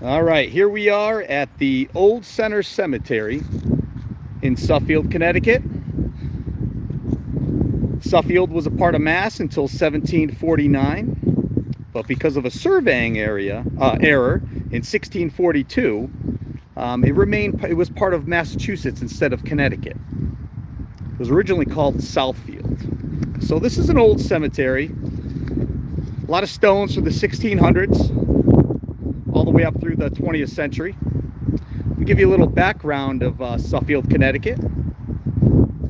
All right, here we are at the Old Center Cemetery in Suffield, Connecticut. Suffield was a part of Mass until 1749, but because of a surveying error in 1642, it was part of Massachusetts instead of Connecticut. It was originally called Southfield. So this is an old cemetery. A lot of stones from the 1600s all the way up through the 20th century. I'll give you a little background of Suffield, Connecticut.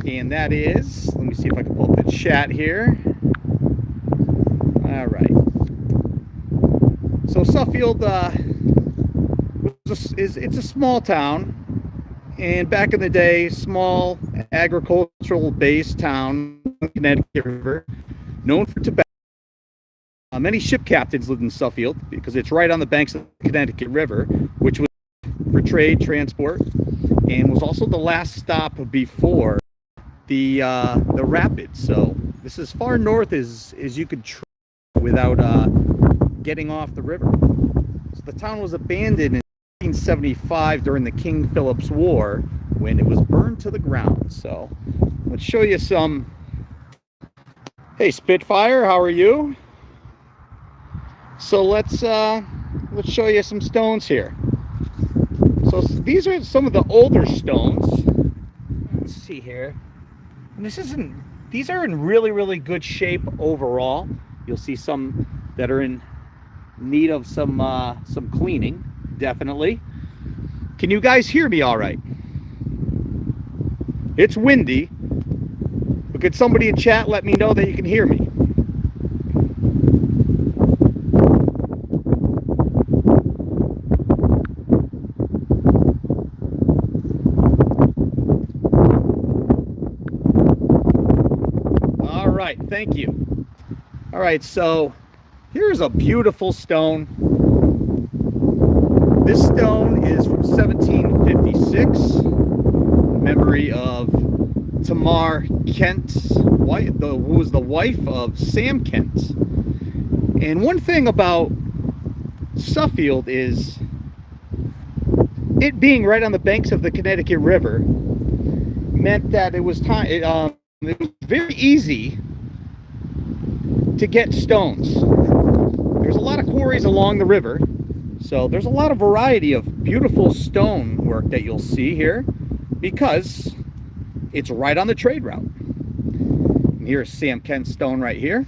And that is, let me see if I can pull up the chat here. All right. So Suffield it's a small town. And back in the day, small agricultural-based town, Connecticut River, known for tobacco. Many ship captains lived in Suffield because it's right on the banks of the Connecticut River, which was for trade, transport, and was also the last stop before the rapids. So this is as far north as you could travel without getting off the river. So the town was abandoned in 1875 during the King Philip's War when it was burned to the ground. So let's show you some. Hey Spitfire, how are you? So let's show you some stones here. So these are some of the older stones. Let's see here. And these are in really good shape overall. You'll see some that are in need of some cleaning, definitely. Can you guys hear me all right? It's windy, but could somebody in chat let me know that you can hear me? Thank you. All right, so here's a beautiful stone. This stone is from 1756, in memory of Tamar Kent, who was the wife of Sam Kent. And one thing about Suffield is it being right on the banks of the Connecticut River meant that it was very easy to get stones. There's a lot of quarries along the river, so there's a lot of variety of beautiful stone work that you'll see here because it's right on the trade route. And here's Sam Kent's stone right here.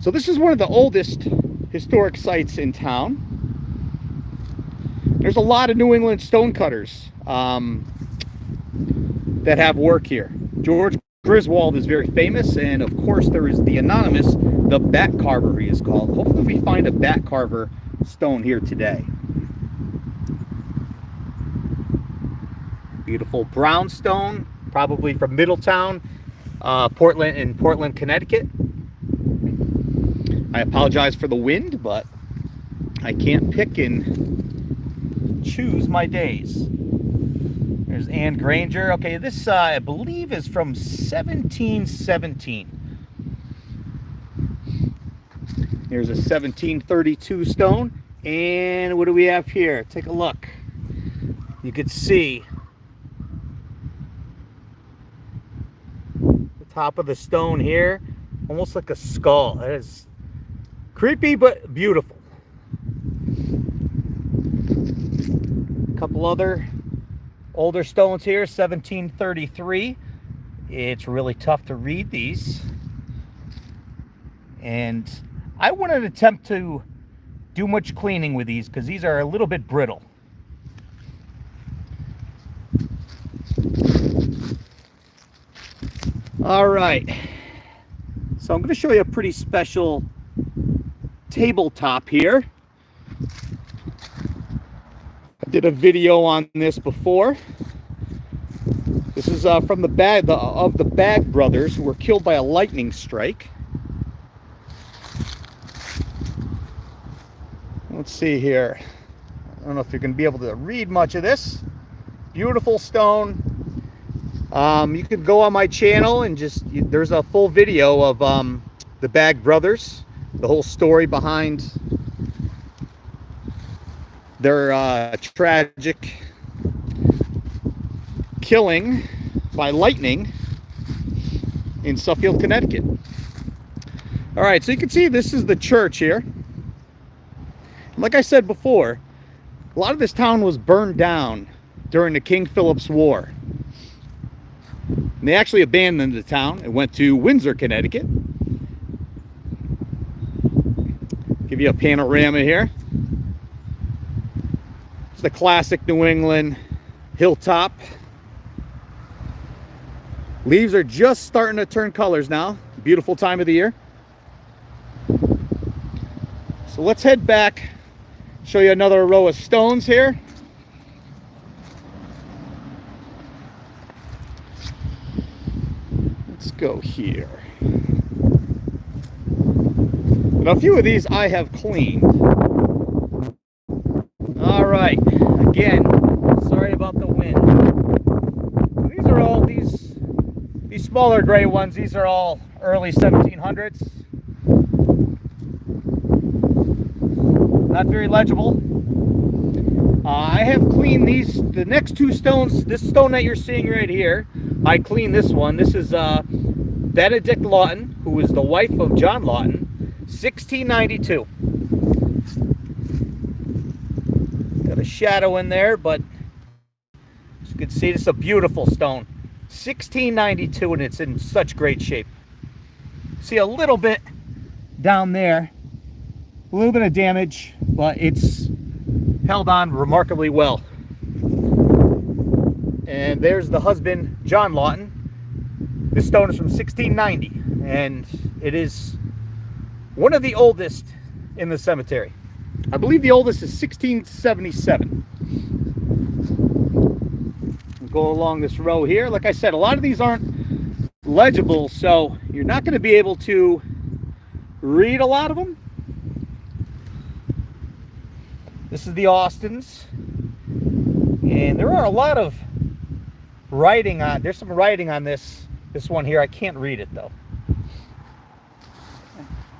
So this is one of the oldest historic sites in town. There's a lot of New England stonecutters that have work here. George Griswold is very famous, and of course there is the anonymous, the bat carver he is called. Hopefully we find a bat carver stone here today. Beautiful brownstone, probably from Middletown, Portland, Connecticut. I apologize for the wind, but I can't pick and choose my days. There's Anne Granger. Okay, this I believe is from 1717. Here's a 1732 stone. And what do we have here? Take a look. You can see the top of the stone here, almost like a skull. That is creepy but beautiful. A couple other older stones here, 1733. It's really tough to read these. And I wouldn't attempt to do much cleaning with these because these are a little bit brittle. All right. So I'm going to show you a pretty special tabletop here. I did a video on this before. This is from the Bag brothers, who were killed by a lightning strike. Let's see here. I don't know if you're going to be able to read much of this. Beautiful stone. You can go on my channel and there's a full video of the Bag brothers, the whole story behind their tragic killing by lightning in Suffield, Connecticut. All right, so you can see this is the church here. Like I said before, a lot of this town was burned down during the King Philip's War. And they actually abandoned the town and went to Windsor, Connecticut. Give you a panorama here. It's the classic New England hilltop. Leaves are just starting to turn colors now. Beautiful time of the year. So let's head back, show you another row of stones here. Let's go here. Now, a few of these I have cleaned. All right, again, sorry about the wind. These are all these smaller gray ones. These are all early 1700s. Not very legible. I have cleaned these, the next two stones. This stone that you're seeing right here, I cleaned this one. This is Benedict Lawton, who was the wife of John Lawton, 1692. Got a shadow in there, but as you can see, this is a beautiful stone. 1692, and it's in such great shape. See a little bit down there, a little bit of damage, but it's held on remarkably well. And there's the husband, John Lawton. This stone is from 1690, and it is one of the oldest in the cemetery. I believe the oldest is 1677. We'll go along this row here. Like I said, a lot of these aren't legible, so you're not going to be able to read a lot of them. This is the Austins, and there are a lot of writing on. There's some writing on this one here. I can't read it though.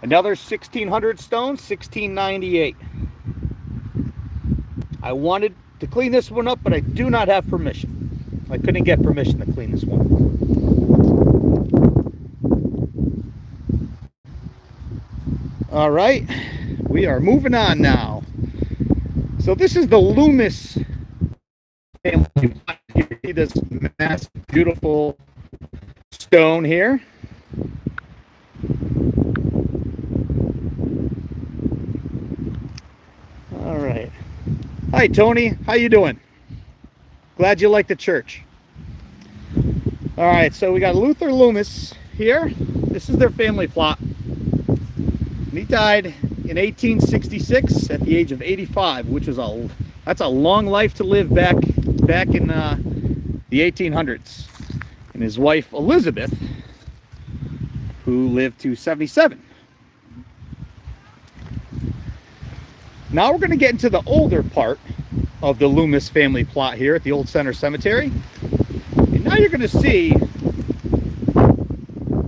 Another 1600 stone, 1698. I wanted to clean this one up, but I do not have permission. I couldn't get permission to clean this one. All right, we are moving on now. So this is the Loomis family. You see this massive, beautiful stone here. All right. Hi, Tony. How you doing? Glad you like the church. All right, so we got Luther Loomis here. This is their family plot. And he died in 1866 at the age of 85, which was that's a long life to live back in the 1800s. And his wife Elizabeth, who lived to 77. Now we're going to get into the older part of the Loomis family plot here at the Old Center Cemetery. And now you're going to see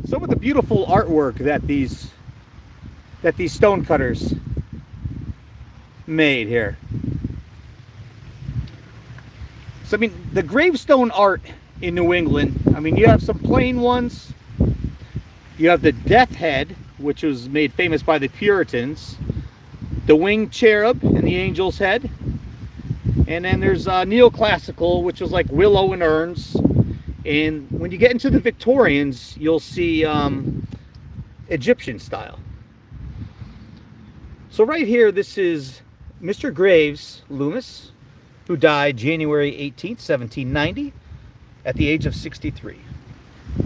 some of the beautiful artwork that these stone cutters made here. So I mean, the gravestone art in New England, I mean, you have some plain ones. You have the death head, which was made famous by the Puritans, the winged cherub and the angel's head, and then there's neoclassical, which was like willow and urns. And when you get into the Victorians, you'll see Egyptian style. So right here, this is Mr. Graves Loomis, who died January 18th, 1790, at the age of 63.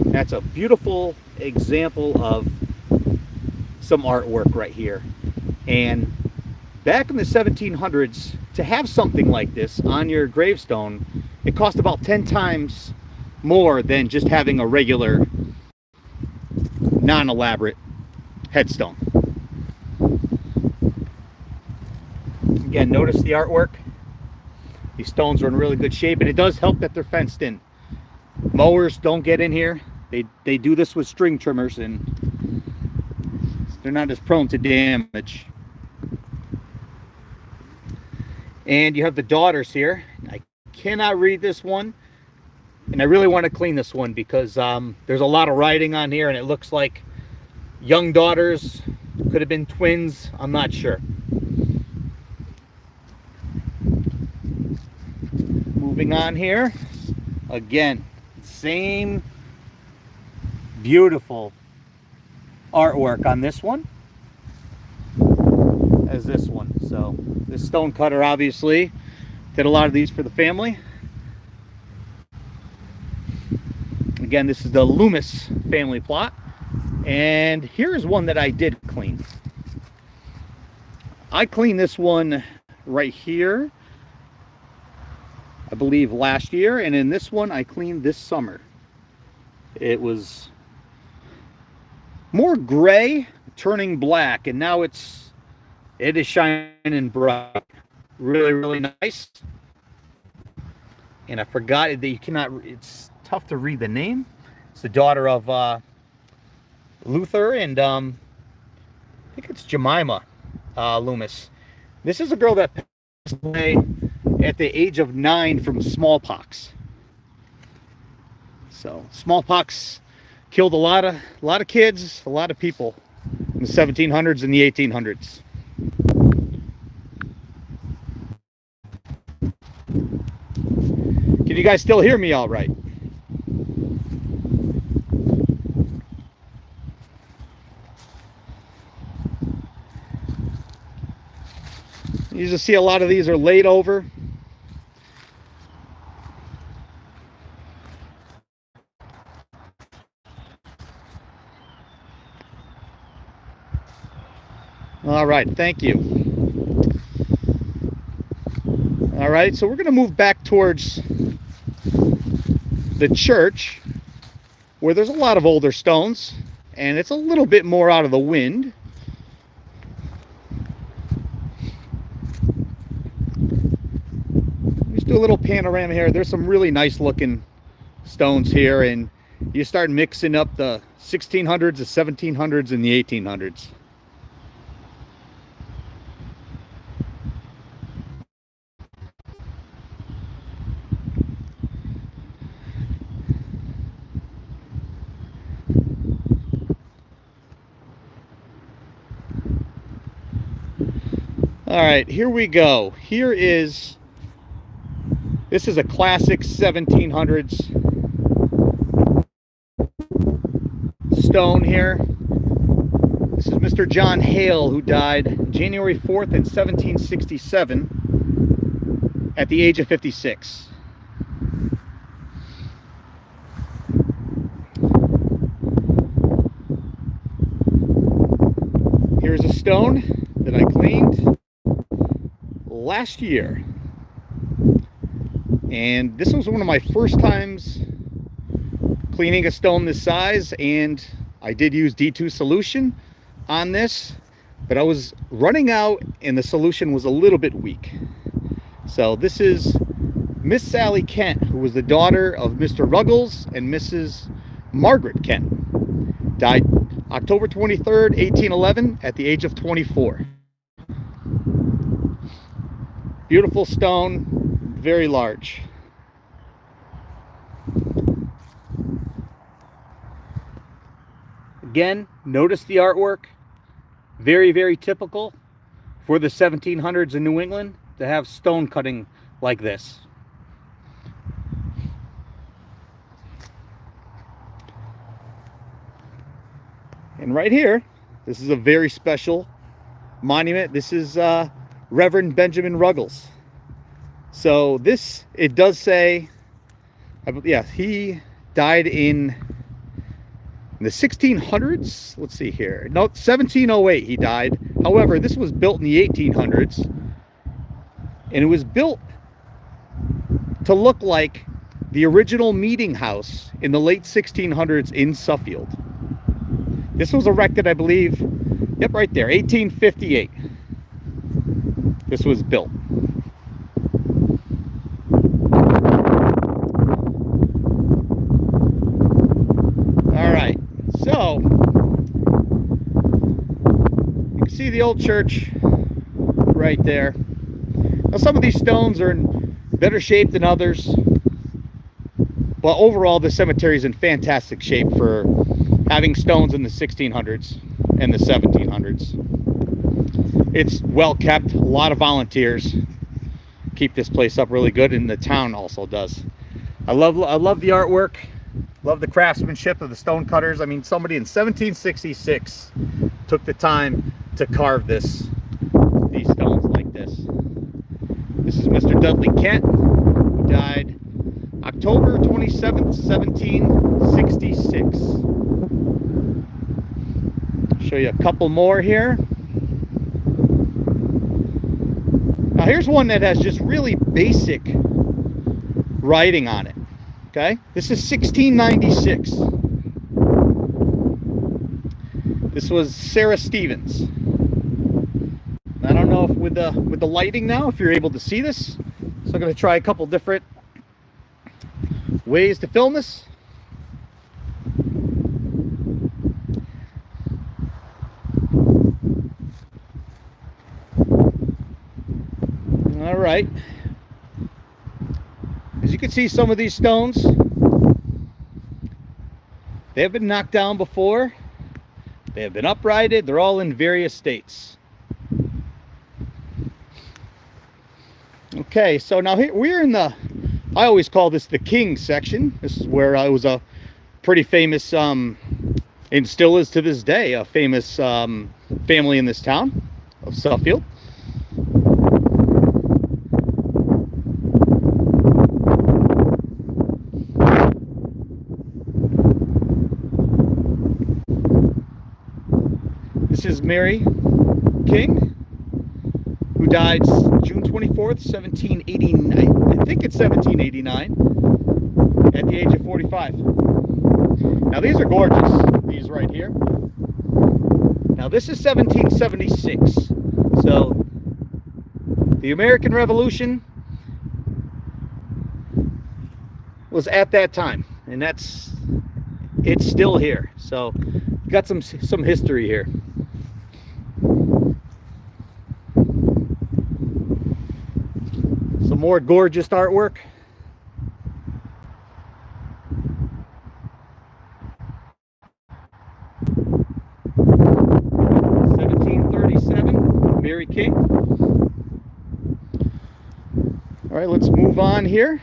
That's a beautiful example of some artwork right here. And back in the 1700s, to have something like this on your gravestone, it cost about 10 times more than just having a regular, non-elaborate headstone. Again, notice the artwork. These stones are in really good shape, and it does help that they're fenced in. Mowers don't get in here. They do this with string trimmers, and they're not as prone to damage. And you have the daughters here. I cannot read this one, and I really want to clean this one because there's a lot of writing on here, and it looks like young daughters, could have been twins, I'm not sure. Moving on here, again, same beautiful artwork on this one as this one. So this stone cutter obviously did a lot of these for the family. Again, this is the Loomis family plot. And here's one that I did clean. I cleaned this one right here, I believe last year, and in this one I cleaned this summer. It was more gray, turning black, and now it is shining bright. Really, really nice. And I forgot that you cannot, it's tough to read the name. It's the daughter of Luther and I think it's Jemima Loomis. This is a girl that passed away at the age of 9 from smallpox. So smallpox killed a lot of kids, a lot of people in the 1700s and the 1800s. Can you guys still hear me all right? You just see a lot of these are laid over. All right, thank you. All right, so we're going to move back towards the church where there's a lot of older stones and it's a little bit more out of the wind. Let's do a little panorama here. There's some really nice looking stones here, and you start mixing up the 1600s, the 1700s, and the 1800s. All right, here we go. This is a classic 1700s stone here. This is Mr. John Hale, who died January 4th in 1767 at the age of 56. Here's a stone that I cleaned last year, and this was one of my first times cleaning a stone this size, and I did use D2 solution on this, but I was running out and the solution was a little bit weak. So this is Miss Sally Kent, who was the daughter of Mr. Ruggles and Mrs. Margaret Kent. Died October 23rd, 1811 at the age of 24. Beautiful stone, very large. Again, notice the artwork. Very, very typical for the 1700s in New England to have stone cutting like this. And right here, this is a very special monument. This is Reverend Benjamin Ruggles. So this, it does say, yeah, he died in the 1600s. Let's see here. No, 1708 he died. However, this was built in the 1800s, and it was built to look like the original meeting house in the late 1600s in Suffield. This was erected, I believe, yep, right there, 1858. This was built. All right, so you can see the old church right there. Now, some of these stones are in better shape than others, but overall the cemetery is in fantastic shape for having stones in the 1600s and the 1700s. It's well kept. A lot of volunteers keep this place up really good, and the town also does. I love the artwork. Love the craftsmanship of the stone cutters. I mean, somebody in 1766 took the time to carve these stones like this. This is Mr. Dudley Kent, who died October 27th, 1766. Show you a couple more here. Now here's one that has just really basic writing on it. Okay, this is 1696. This was Sarah Stevens. I don't know if with the lighting now, if you're able to see this. So I'm going to try a couple different ways to film this. All right. As you can see, some of these stones, they have been knocked down before. They have been uprighted. They're all in various states. Okay, so now here we're in the, I always call this the King section. This is where I was a pretty famous, and still is to this day, a famous family in this town of Suffield. This is Mary King, who died June 24th, 1789. I think it's 1789, at the age of 45. Now these are gorgeous, these right here. Now this is 1776. So the American Revolution was at that time, and it's still here. So you got some history here. Some more gorgeous artwork. Mary King. All right, let's move on here.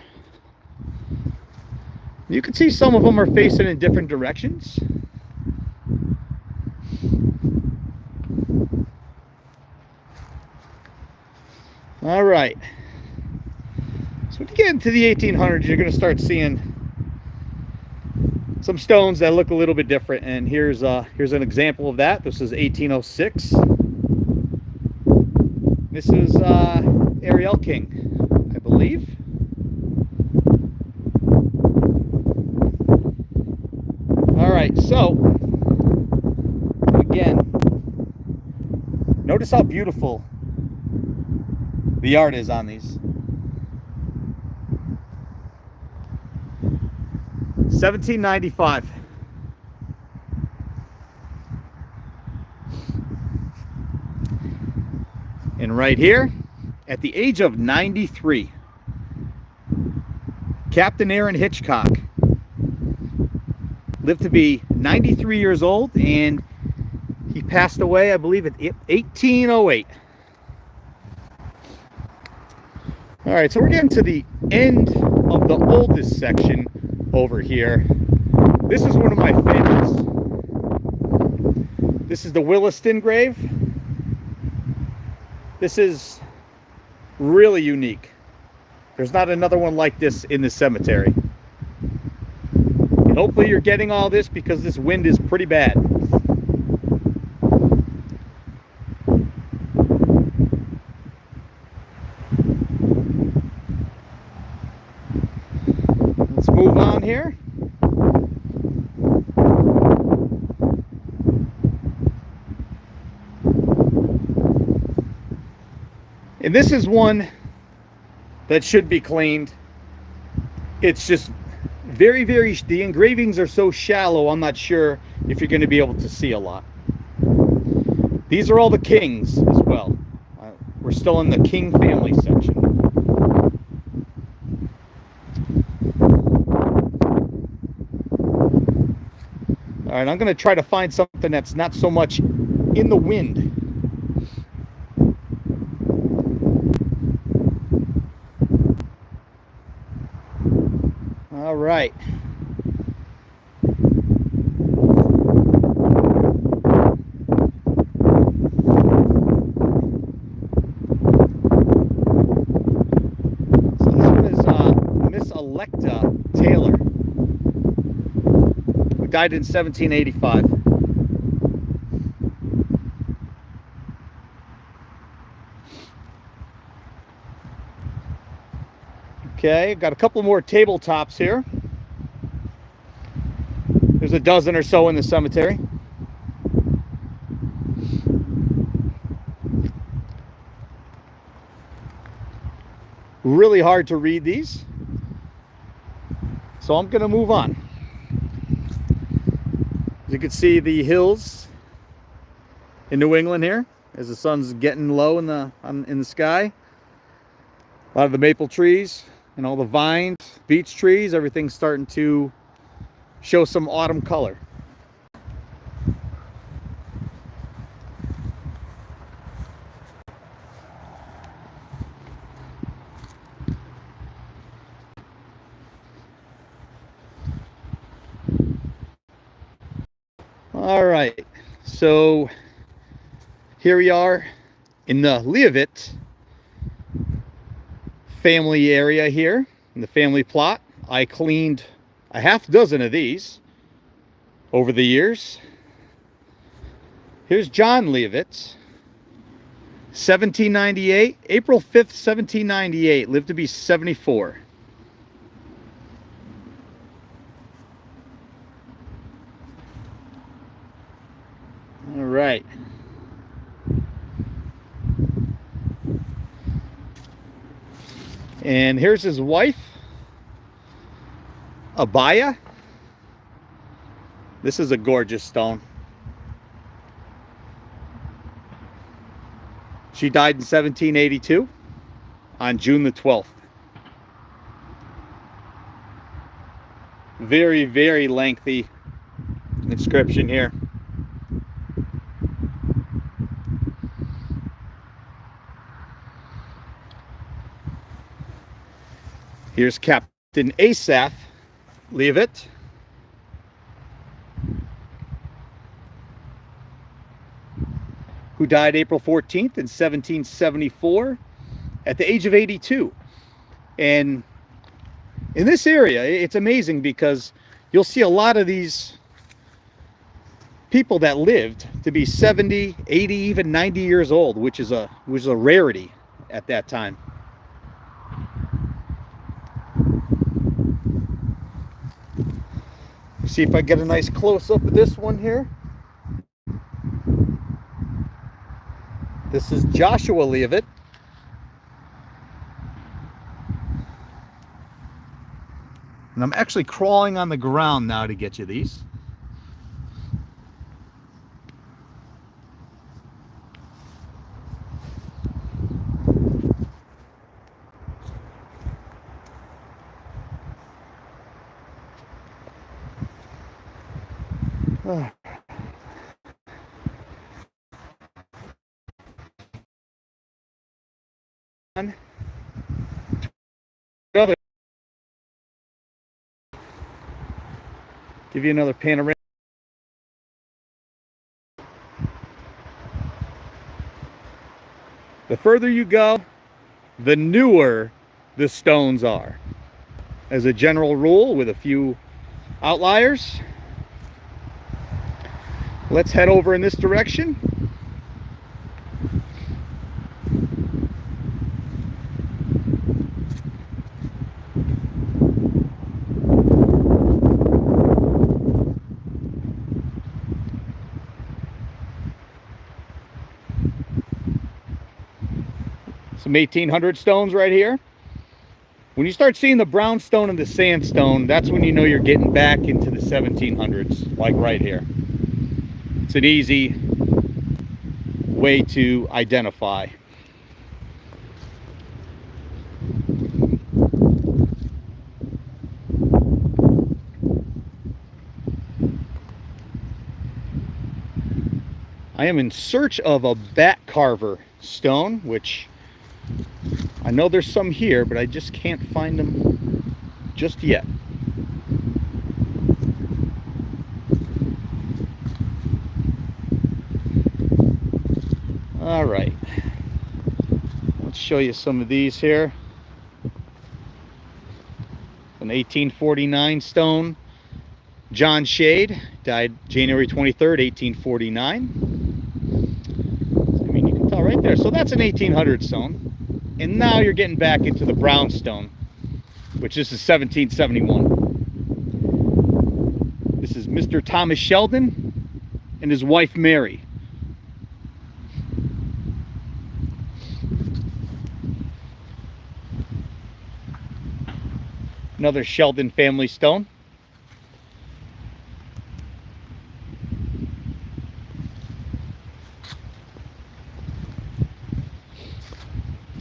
You can see some of them are facing in different directions. All right. So when you get into the 1800s, you're going to start seeing some stones that look a little bit different. And here's an example of that. This is 1806. This is Ariel King, I believe. All right, so again, notice how beautiful the art is on these. 1795. And right here, at the age of 93, Captain Aaron Hitchcock lived to be 93 years old, and he passed away, I believe, at 1808. All right, so we're getting to the end of the oldest section over here. This is one of my favorites. This is the Williston grave. This is really unique. There's not another one like this in the cemetery. And hopefully you're getting all this because this wind is pretty bad. Let's move on here. And this is one that should be cleaned. It's just very, the engravings are so shallow, I'm not sure if you're going to be able to see a lot. These are all the Kings as well. We're still in the King family section. All right, I'm going to try to find something that's not so much in the wind. All right. So this one is Miss Electa Taylor, who died in 1785. Okay, got a couple more tabletops here. There's a dozen or so in the cemetery. Really hard to read these, so I'm going to move on. As you can see, the hills in New England here, as the sun's getting low in the sky. A lot of the maple trees and all the vines, beech trees, everything's starting to show some autumn color. All right, so here we are in the Leavitt family area here, in the family plot. I cleaned a half dozen of these over the years. Here's John Leavitt, 1798, April 5th, 1798, lived to be 74. All right. And here's his wife, Abaya. This is a gorgeous stone. She died in 1782 on June the 12th. Very, very lengthy inscription here. Here's Captain Asaph Leavitt. Who died April 14th in 1774 at the age of 82. And in this area, it's amazing because you'll see a lot of these people that lived to be 70, 80, even 90 years old, which is a rarity at that time. See if I get a nice close-up of this one here. This is Joshua Leavitt. And I'm actually crawling on the ground now to get you these. Give you another panorama. The further you go, the newer the stones are. As a general rule, with a few outliers. Let's head over in this direction. Some 1800 stones right here. When you start seeing the brownstone and the sandstone, that's when you know you're getting back into the 1700s, like right here. It's an easy way to identify. I am in search of a bat carver stone, which I know there's some here, but I just can't find them just yet. All right, let's show you some of these here. An 1849 stone. John Shade, died January 23rd, 1849. I mean, you can tell right there. So that's an 1800 stone. And now you're getting back into the brownstone, which this is 1771. This is Mr. Thomas Sheldon and his wife Mary. Another Sheldon family stone.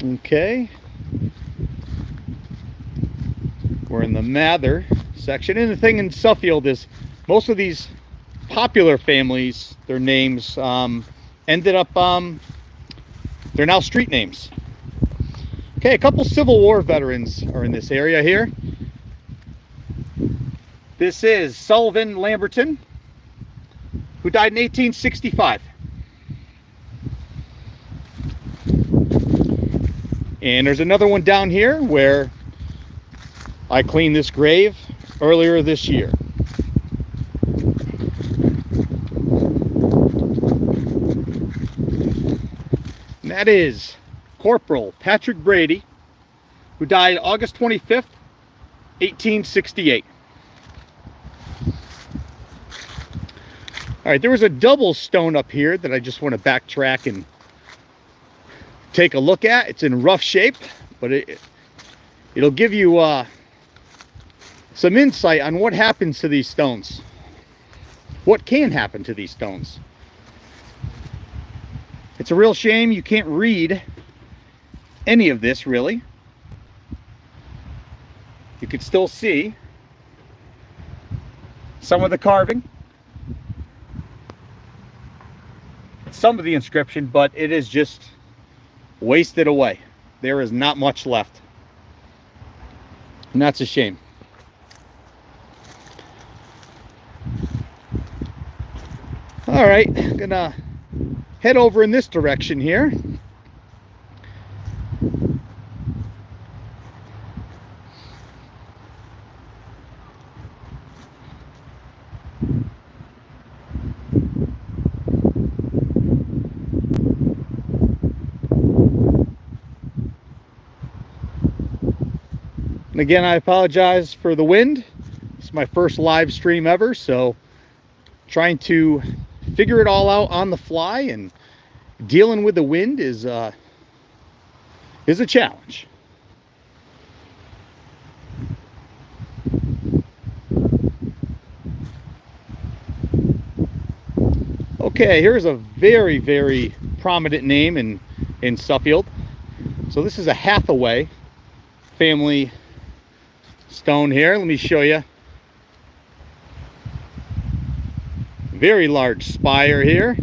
Okay, we're in the Mather section, and the thing in Suffield is most of these popular families, their names ended up, they're now street names. Okay, a couple Civil War veterans are in this area here. This is Sullivan Lamberton, who died in 1865. And there's another one down here where I cleaned this grave earlier this year. And that is Corporal Patrick Brady, who died August 25th, 1868. All right, there was a double stone up here that I just want to backtrack and take a look at. It's in rough shape, but it'll give you some insight on what happens to these stones. What can happen to these stones. It's a real shame you can't read any of this, really. You can still see some of the carving, some of the inscription, but it is just wasted away. There is not much left, and that's a shame. All right, I'm gonna head over in this direction here. And again, I apologize for the wind. It's my first live stream ever, so trying to figure it all out on the fly, and dealing with the wind is a challenge. Okay, here's a very, very prominent name in Suffield. So this is a Hathaway family stone here. Let me show you. Very large spire here.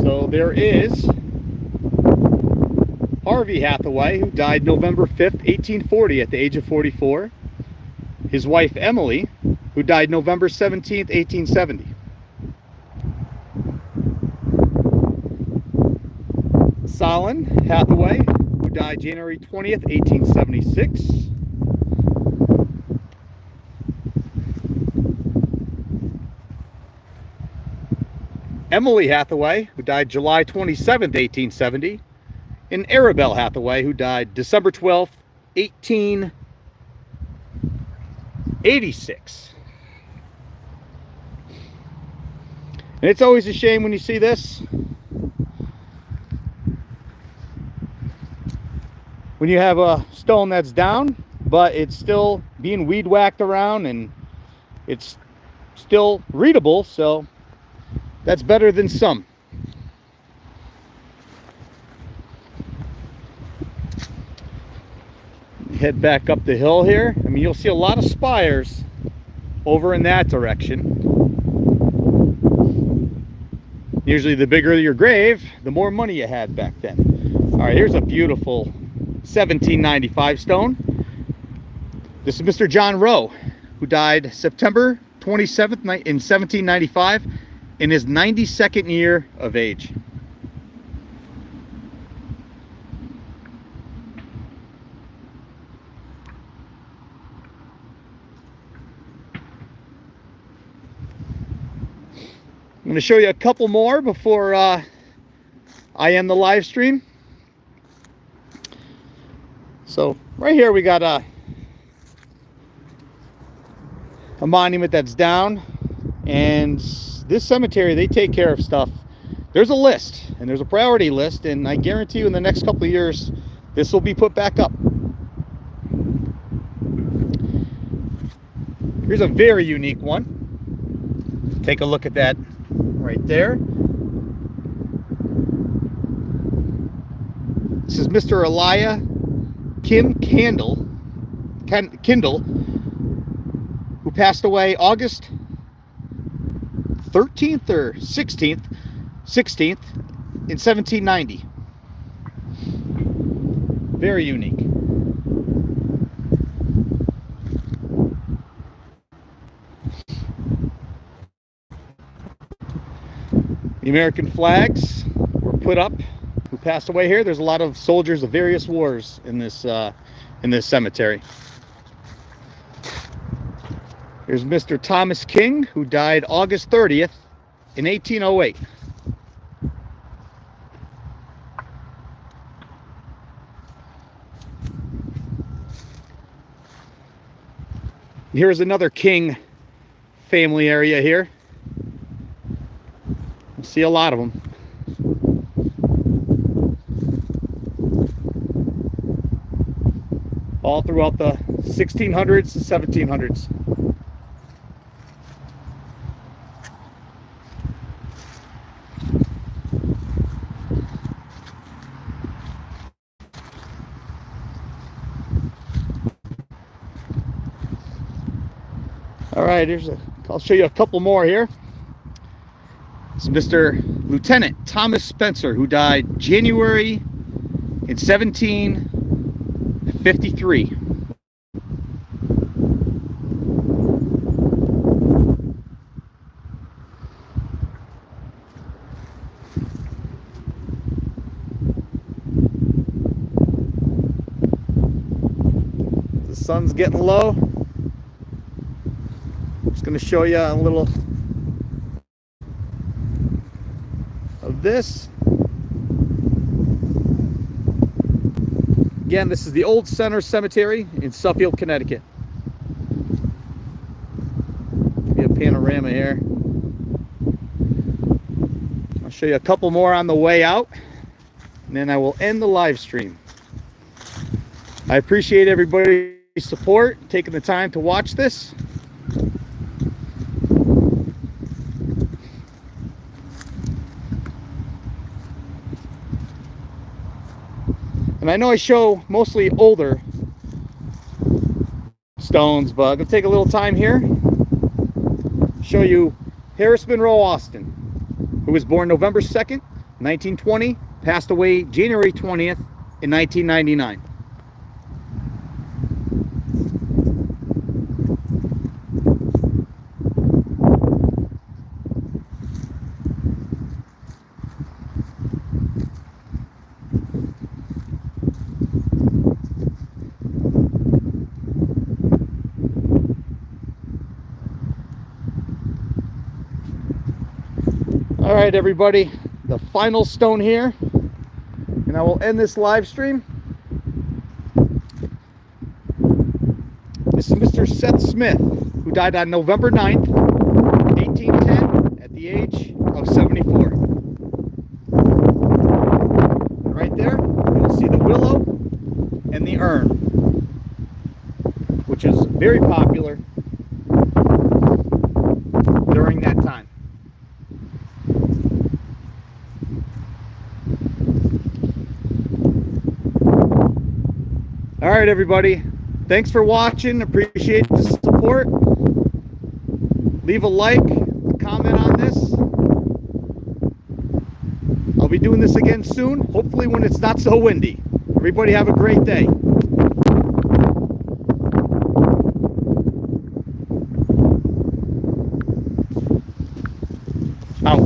So there is Harvey Hathaway, who died November 5th, 1840 at the age of 44. His wife Emily, who died November 17th, 1870. Solon Hathaway, who died January 20th, 1876. Emily Hathaway, who died July 27th, 1870. And Arabelle Hathaway, who died December 12th, 1886. And it's always a shame when you see this. When you have a stone that's down, but it's still being weed whacked around and it's still readable, so that's better than some. head back up the hill here. I mean, you'll see a lot of spires over in that direction. Usually the bigger your grave, the more money you had back then. All right, here's a beautiful 1795 stone. This is Mr. John Rowe, who died September 27th in 1795 in his 92nd year of age. I'm going to show you a couple more before I end the live stream. So right here we got a monument that's down, and this cemetery, they take care of stuff. There's a list, and there's a priority list, and I guarantee you in the next couple of years this will be put back up. Here's a very unique one. Take a look at that right there. This is Mr. Elia Kim Kindle, who passed away August 13th or 16th in 1790. Very unique. The American flags were put up who passed away here. There's a lot of soldiers of various wars in this cemetery. Here's Mr. Thomas King, who died August 30th in 1808. Here's another King family area here. You'll see a lot of them. All throughout the 1600s and 1700s. All right, I'll show you a couple more here. This is Mr. Lieutenant Thomas Spencer, who died January in 1753. The sun's getting low. Just going to show you a little of this. Again, this is the Old Center Cemetery in Suffield, Connecticut. Give you a panorama here. I'll show you a couple more on the way out, and then I will end the live stream. I appreciate everybody's support, taking the time to watch this. And I know I show mostly older stones, but I'm going to take a little time here to show you Harris Monroe Austin, who was born November 2nd, 1920, passed away January 20th in 1999. All right, everybody, the final stone here, and I will end this live stream. This is Mr. Seth Smith, who died on November 9th, 1810, at the age of 74. And right there, you'll see the willow and the urn, which is very popular during that time. All right, everybody, Thanks for watching. Appreciate the support. Leave a like, comment on this. I'll be doing this again soon, hopefully when it's not so windy. Everybody have a great day. Out.